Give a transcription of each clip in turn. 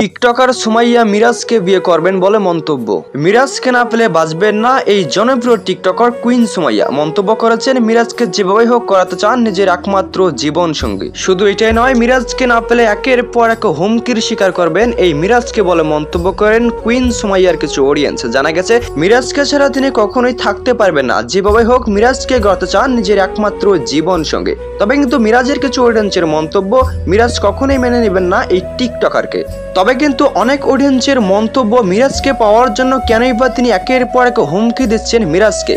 TikToker Sumaiya মিরাজকে বিয়ে করবেন বলে মন্তব্য। মিরাজকে না পেলে বাঁচবেন না এই জনপ্রিয় টিকটকার কুইন সুমাইয়া মন্তব্য করেছেন মিরাজকে যেভাবে হোক করাতে চান নিজের একমাত্র জীবন সঙ্গী। শুধু এটাই নয়, মিরাজকে না পেলে একের পর এক হুমকির শিকার করবেন এই মিরাজকে বলে মন্তব্য করেন কুইন সুমাইয়ার কিছু অডিয়েন্স। জানা গেছে মিরাজকে ছাড়া তিনি কখনোই থাকতে পারবেন না, যেভাবে হোক মিরাজকে গড়তে চান নিজের একমাত্র জীবন সঙ্গী। তবে কিন্তু মিরাজের কিছু অডিয়েন্সের মন্তব্য, মিরাজ কখনোই মেনে নেবেন না এই টিকটকারকে। তবে কিন্তু অনেক অডিয়েন্সের মন্তব্য, মিরাজকে পাওয়ার জন্য কেনই বা তিনি একের পর এক হুমকি দিচ্ছেন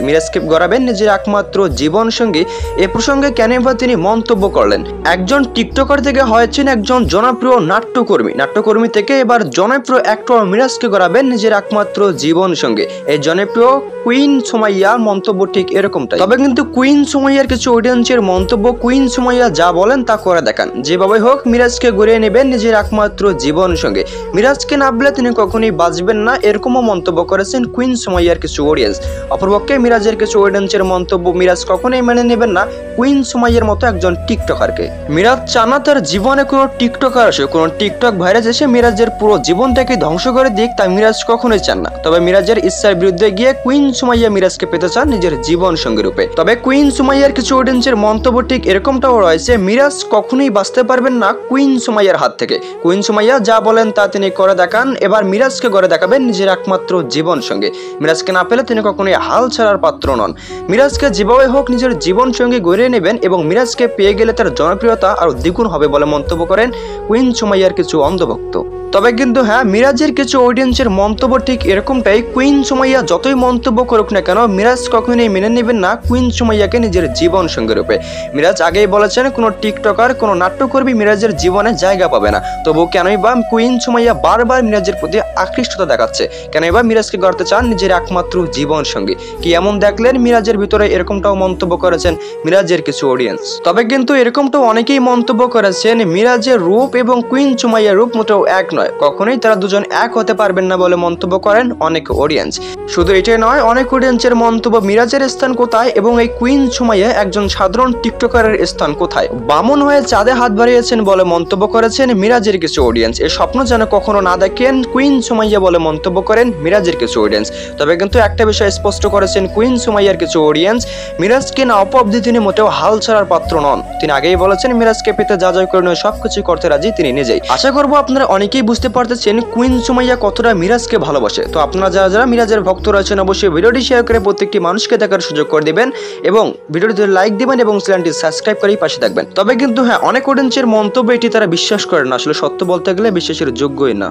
মিরাজকে গড়াবেন নিজের একমাত্র জীবন সঙ্গী। এ প্রসঙ্গে কেনই বা তিনি মন্তব্য করলেন। একজন টিকটকার থেকে হয়েছেন একজন জনপ্রিয় নাট্যকর্মী থেকে এবার জনপ্রিয় অ্যাক্টর মিরাজকে গড়াবেন নিজের একমাত্র জীবন সঙ্গী। এই জনপ্রিয় কুইন সুমাইয়ার মন্তব্য ঠিক এরকমটাই। তবে কিন্তু কুইন সুমাইয়ার কিছু অডিয়েন্সের মন্তব্য, কুইন সুমাইয়া যা বলেন তা করে দেখান। যেভাবে হোক মিরাজকে গড়িয়ে নেবেন নিজের একমাত্র জীবন সঙ্গে। মিরাজকে না পেলে তিনি কখনোই বাঁচবেন না, এরকমও মন্তব্য করেছেন কুইন সুমাইয়ার কিছু অডিয়েন্স। অপরপক্ষে মিরাজের কিছু অডিয়েন্সের মন্তব্য, মিরাজ কখনোই মেনে নেবেন না কুইন সুমাইয়ার মতো একজন টিকটকারকে। মিরাজ চান না তার জীবনে কোনো টিকটকার আসে, কোনো টিকটক ভাইরাস এসে মিরাজের পুরো জীবনটাকে ধ্বংস করে দিক, তাই মিরাজ কখনোই চান না। তবে মিরাজের ইচ্ছার বিরুদ্ধে গিয়ে কুইন সুমাইয়া মিরাজকে পেতে চান নিজের জীবন সঙ্গী রূপে। তবে কুইন সুমাইয়ার কিছু অডিয়েন্সের মন্তব্য ঠিক এরকমটাও রয়েছে, মিরাজ কখনোই বাঁচতে পারবেন না কুইন সুমাইয়ার হাত থেকে। কুইন সুমাইয়া যা বলেন তা তিনি করে দেখান, এবার মিরাজকে করে দেখাবেন নিজের একমাত্র জীবন সঙ্গী। মিরাজকে না পেলে তিনি কখনোই হাল ছাড়ার পাত্র নন। মিরাজকে যেভাবে হোক নিজের জীবন সঙ্গী গড়িয়ে নেবেন এবং মিরাজকে পেয়ে গেলে তার জনপ্রিয়তা আরো দ্বিগুণ হবে বলে মন্তব্য করেন কুইন সুমাইয়ার কিছু অন্ধভক্ত। তবে কিন্তু হ্যাঁ, মিরাজের কিছু অডিয়েন্সের মন্তব্য ঠিক এরকমটাই। কুইন সুমাইয়া যতই মন্তব্য করুক না কেন, মিরাজ কখনোই মেনে নেবেন না কুইন সুমাইয়াকে নিজের জীবন সঙ্গী রূপে। মিরাজ আগেই বলেছেন কোনো টিকটকার, কোনো নাট্যকর্মী মিরাজের জীবনে জায়গা পাবে না। তবু কেনই বা কুইন সুমাইয়া বারবার মিরাজের প্রতি আকৃষ্টতা দেখাচ্ছে, কেনই বা মিরাজকে গড়তে চান নিজের একমাত্র জীবন সঙ্গী। কি এমন দেখলেন মিরাজের ভিতরে, এরকমটাও মন্তব্য করেছেন মিরাজের কিছু অডিয়েন্স। তবে কিন্তু এরকমটাও অনেকেই মন্তব্য করেছেন মিরাজের রূপ এবং কুইন সুমাইয়ার রূপ মোটেও এক নয়, কখনোই তারা দুজন এক হতে পারবেন না বলে মন্তব্য করেন অনেক অডিয়েন্স। শুধু এটাই নয়, অনেক অডিয়েন্সের মন্তব্য মিরাজের স্থান কোথায় এবং এই কুইন সুমাইয়া একজন সাধারণ টিকটকারের স্থান কোথায়। বামন হয়ে চাঁদে হাত বাড়িয়েছেন বলে মন্তব্য করেছেন মিরাজের কিছু অডিয়েন্স। এর স্বপ্ন যেন কখনো না দেখেন কুইন সুমাইয়া বলে মন্তব্য করেন মিরাজের কিছু অডিয়েন্স। তবে কিন্তু একটা বিষয় স্পষ্ট করেছেন কুইন সুমাইয়ার কিছু অডিয়েন্স, মিরাজকে না অপব্দি তিনি মোটেও হাল ছাড়ার পাত্র নন। তিনি আগেই বলেছেন মিরাজকে পেতে যা যা করে নয় সবকিছু করতে রাজি তিনি নিজেই। আশা করবো আপনারা অনেকেই বুঝতে পারতেছেন কুইন সুমাইয়া কতটা মিরাজকে ভালোবাসে। তো আপনারা যারা যারা মিরাজের ভক্ত রয়েছেন অবশ্যই ভিডিওটি শেয়ার করে প্রত্যেকটি মানুষকে দেখার সুযোগ করে দিবেন এবং ভিডিওটিতে লাইক দিবেন এবং চ্যানেলটি সাবস্ক্রাইব করেই পাশে থাকবেন। তবে কিন্তু হ্যাঁ, অনেক অডিয়েন্সের মন্তব্য এটি তারা বিশ্বাস করেন না, আসলে সত্য বলতে গেলে বিশ্বাসের যোগ্যই না।